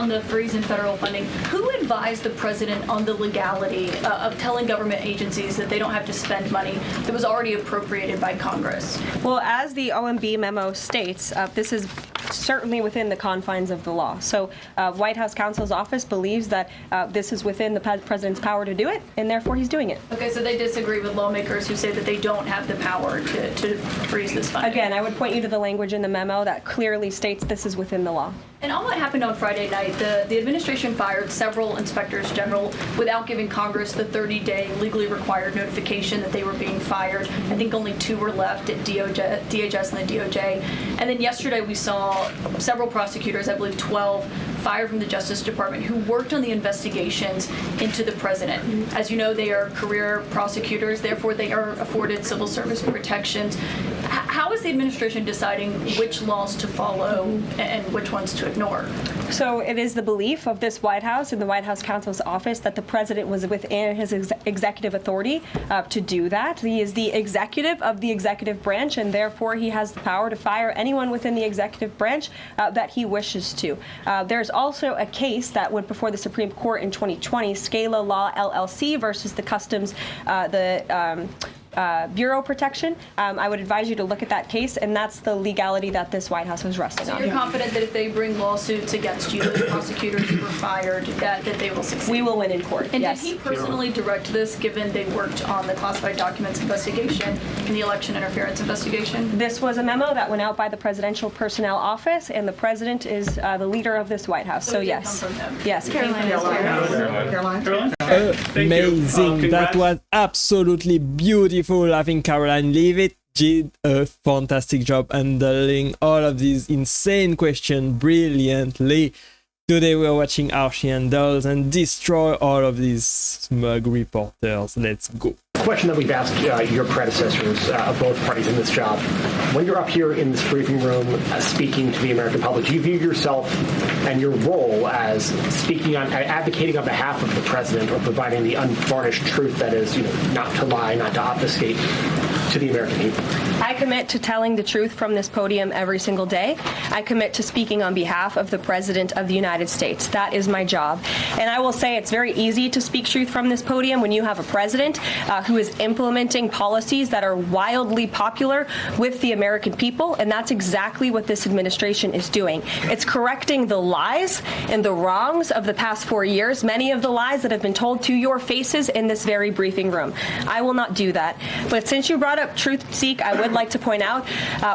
on the freeze in federal funding, who advised the president on the legality of telling government agencies that they don't have to spend money that was already appropriated by Congress? Well, as the OMB memo states, this is certainly within the confines of the law. So White House counsel's office believes that this is within the president's power to do it, and therefore he's doing it. Okay, so they disagree with lawmakers who say that they don't have the power to freeze this funding. Again, I would point you to the language in the memo that clearly states this is within the law. And all that happened on Friday night. The administration fired several inspectors general without giving Congress the 30-day legally required notification that they were being fired. I think only 2 were left at DHS and the DOJ. And then yesterday we saw several prosecutors, I believe 12, fired from the Justice Department who worked on the investigations into the president. As you know, they are career prosecutors, therefore they are afforded civil service protections. How is the administration deciding which laws to follow and which ones to ignore? So it is the belief of this White House and the White House counsel's office that the president was within his executive authority to do that. He is the executive of the executive branch, and therefore he has the power to fire anyone within the executive branch that he wishes to. There's also a case that went before the Supreme Court in 2020, Scala Law LLC versus the Customs, Bureau protection. I would advise you to look at that case, and that's the legality that this White House was resting on. So you're confident that if they bring lawsuits against you, those prosecutors who were fired, that they will succeed? We will win in court, and yes. Did he personally direct this, given they worked on the classified documents investigation and the election interference investigation? This was a memo that went out by the Presidential Personnel Office, and the president is the leader of this White House. So yes. Yes. Karoline. Amazing. That was absolutely beautiful. I think Karoline Leavitt did a fantastic job handling all of these insane questions brilliantly. Today we're watching Archie and Dolls and destroy all of these smug reporters. Let's go. Question that we've asked your predecessors of both parties in this job. When you're up here in this briefing room speaking to the American public, do you view yourself and your role as speaking on, advocating on behalf of the president or providing the unvarnished truth that is, not to lie, not to obfuscate to the American people? I commit to telling the truth from this podium every single day. I commit to speaking on behalf of the President of the United States. That is my job. And I will say it's very easy to speak truth from this podium when you have a president who is implementing policies that are wildly popular with the American people, and that's exactly what this administration is doing. It's correcting the lies and the wrongs of the past 4 years, many of the lies that have been told to your faces in this very briefing room. I will not do that. But since you brought up Truth Seek, I would like to point out,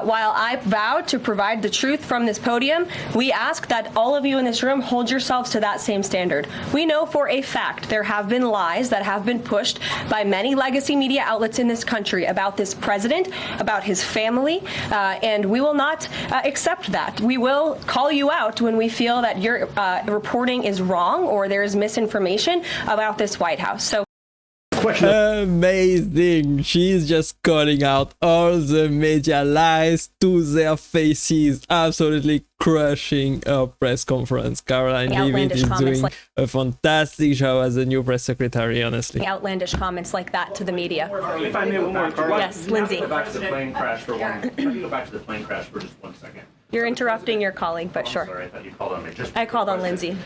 while I vowed to provide the truth from this podium, we ask that all of you in this room hold yourselves to that same standard. We know for a fact there have been lies that have been pushed by many legacy media outlets in this country about this president, about his family, and we will not accept that. We will call you out when we feel that your reporting is wrong or there is misinformation about this White House. So. Amazing. She's just calling out all the media lies to their faces, absolutely crushing her press conference. Karoline Leavitt is doing a fantastic job as a new press secretary, honestly. Outlandish comments like that to the media. If I may, one more. Yes, Lindsay. Go back to the plane crash for just 1 second. You're interrupting your colleague, but sure. Sorry, I thought you called on me. I called on Lindsay.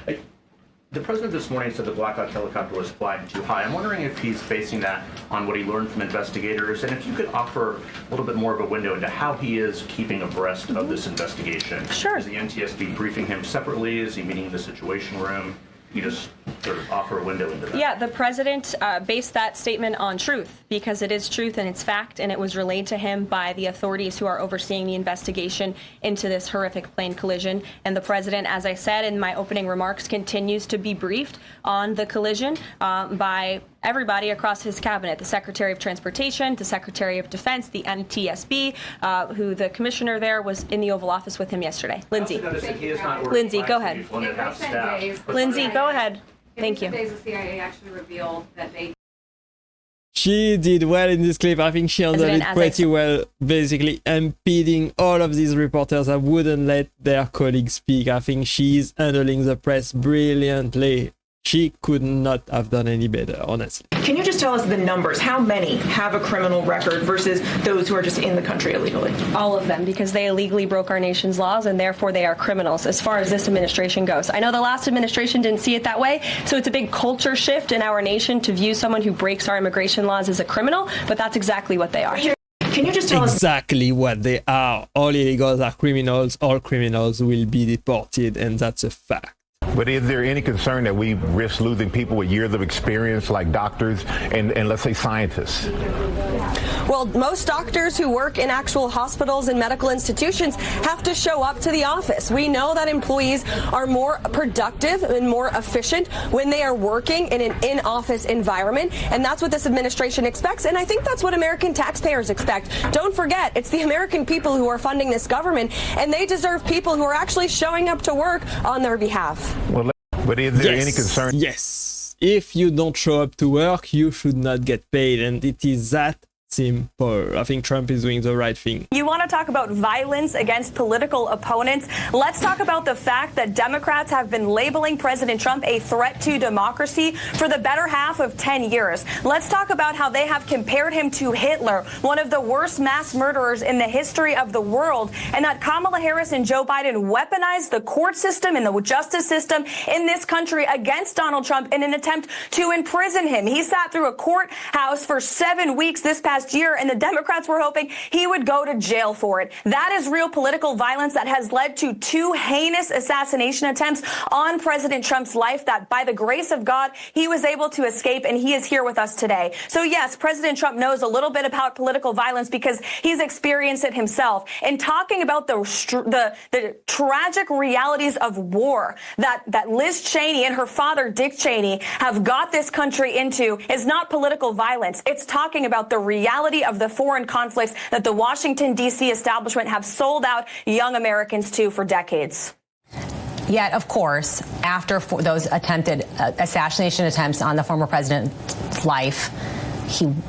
The president this morning said the Black Hawk helicopter was flying too high. I'm wondering if he's basing that on what he learned from investigators, and if you could offer a little bit more of a window into how he is keeping abreast of this investigation. Sure. Is the NTSB briefing him separately? Is he meeting in the Situation Room? You just sort of offer a window into that. Yeah, the president based that statement on truth because it is truth and it's fact, and it was relayed to him by the authorities who are overseeing the investigation into this horrific plane collision. And the president, as I said in my opening remarks, continues to be briefed on the collision by everybody across his cabinet, the Secretary of Transportation, the Secretary of Defense, the NTSB, who the commissioner there was in the Oval Office with him yesterday. Lindsay. Lindsay, go ahead. Lindsay, go ahead. Thank you. Days the CIA actually revealed that they. She did well in this clip. I think she handled it pretty well, basically impeding all of these reporters that wouldn't let their colleagues speak. I think she's handling the press brilliantly. She could not have done any better, honestly. Can you just tell us the numbers? How many have a criminal record versus those who are just in the country illegally? All of them, because they illegally broke our nation's laws and therefore they are criminals as far as this administration goes. I know the last administration didn't see it that way, so it's a big culture shift in our nation to view someone who breaks our immigration laws as a criminal, but that's exactly what they are. Can you just tell us Exactly what they are. All illegals are criminals. All criminals will be deported, and that's a fact. But is there any concern that we risk losing people with years of experience like doctors and let's say scientists? Well, most doctors who work in actual hospitals and medical institutions have to show up to the office. We know that employees are more productive and more efficient when they are working in an in-office environment, and that's what this administration expects, and I think that's what American taxpayers expect. Don't forget, it's the American people who are funding this government, and they deserve people who are actually showing up to work on their behalf. Well, but is there any concern? Yes. If you don't show up to work, you should not get paid, and it is that simple. I think Trump is doing the right thing. You want to talk about violence against political opponents? Let's talk about the fact that Democrats have been labeling President Trump a threat to democracy for the better half of 10 years. Let's talk about how they have compared him to Hitler, one of the worst mass murderers in the history of the world, and that Kamala Harris and Joe Biden weaponized the court system and the justice system in this country against Donald Trump in an attempt to imprison him. He sat through a courthouse for 7 weeks this past year, and the Democrats were hoping he would go to jail for it. That is real political violence that has led to 2 heinous assassination attempts on President Trump's life that, by the grace of God, he was able to escape, and he is here with us today. So yes, President Trump knows a little bit about political violence because he's experienced it himself. And talking about the tragic realities of war that Liz Cheney and her father, Dick Cheney, have got this country into is not political violence. It's talking about the reality of the foreign conflicts that the Washington, D.C. establishment have sold out young Americans to for decades. Yet, of course, after those attempted assassination attempts on the former president's life,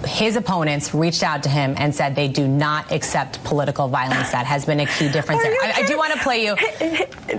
his opponents reached out to him and said they do not accept political violence. That has been a key difference there. I do want to play you.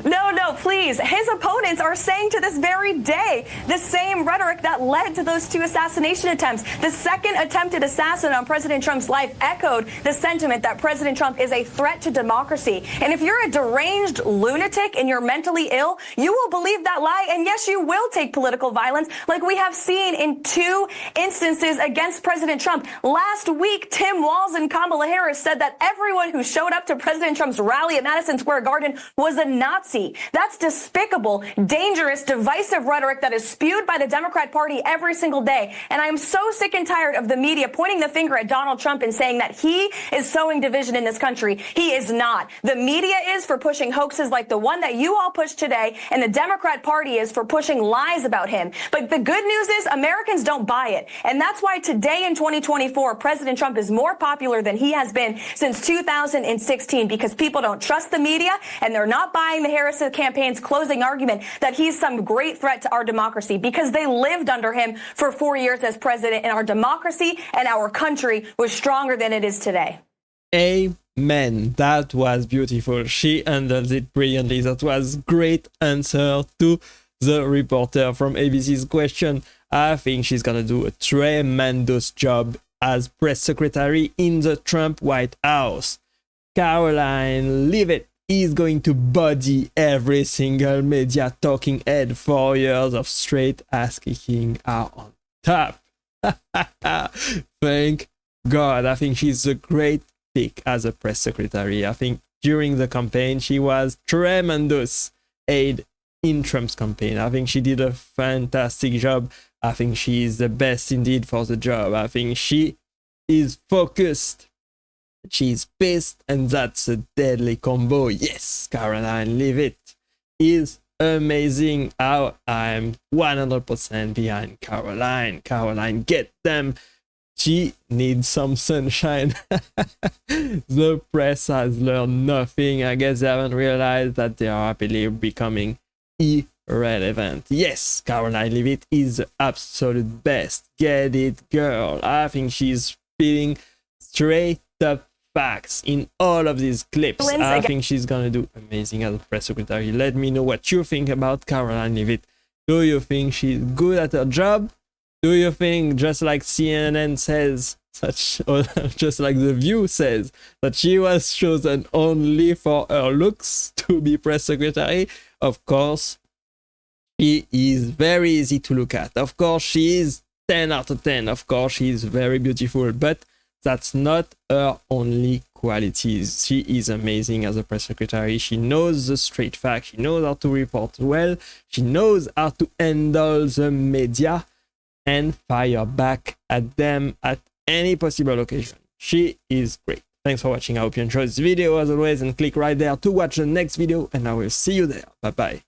No, please. His opponents are saying to this very day the same rhetoric that led to those 2 assassination attempts. The second attempted assassin on President Trump's life echoed the sentiment that President Trump is a threat to democracy. And if you're a deranged lunatic and you're mentally ill, you will believe that lie. And yes, you will take political violence like we have seen in 2 instances against President Trump. Last week, Tim Walz and Kamala Harris said that everyone who showed up to President Trump's rally at Madison Square Garden was a Nazi. That's despicable, dangerous, divisive rhetoric that is spewed by the Democrat Party every single day. And I am so sick and tired of the media pointing the finger at Donald Trump and saying that he is sowing division in this country. He is not. The media is for pushing hoaxes like the one that you all pushed today, and the Democrat Party is for pushing lies about him. But the good news is Americans don't buy it. And that's why today in 2024, President Trump is more popular than he has been since 2016 because people don't trust the media and they're not buying the Harris campaign's closing argument that he's some great threat to our democracy because they lived under him for 4 years as president and our democracy and our country was stronger than it is today. Amen. That was beautiful. She handled it brilliantly. That was great answer to the reporter from ABC's question. I think she's gonna do a tremendous job as press secretary in the Trump White House. Karoline Leavitt is going to body every single media talking head. 4 years of straight ass kicking are on top. Thank God. I think she's a great pick as a press secretary. I think during the campaign she was tremendous aid in Trump's campaign. I think she did a fantastic job. I think she is the best indeed for the job. I think she is focused. She's pissed, and that's a deadly combo. Yes, Karoline Leavitt is amazing. I'm 100% behind Karoline. Karoline, get them. She needs some sunshine. The press has learned nothing. I guess they haven't realized that they are rapidly becoming irrelevant. Yes, Karoline Leavitt is the absolute best. Get it, girl. I think she's spitting straight up facts in all of these clips. I think she's gonna do amazing as a press secretary. Let me know what you think about Karoline Leavitt Do you think she's good at her job? Do you think, just like CNN says, or just like The View says, that she was chosen only for her looks to be press secretary? Of course, she is very easy to look at. Of course, she is 10 out of 10. Of course, she is very beautiful, but that's not her only qualities. She is amazing as a press secretary. She knows the straight facts. She knows how to report well. She knows how to handle the media and fire back at them at any possible occasion. She is great. Thanks for watching. I hope you enjoyed this video as always, and click right there to watch the next video, and I will see you there. Bye bye.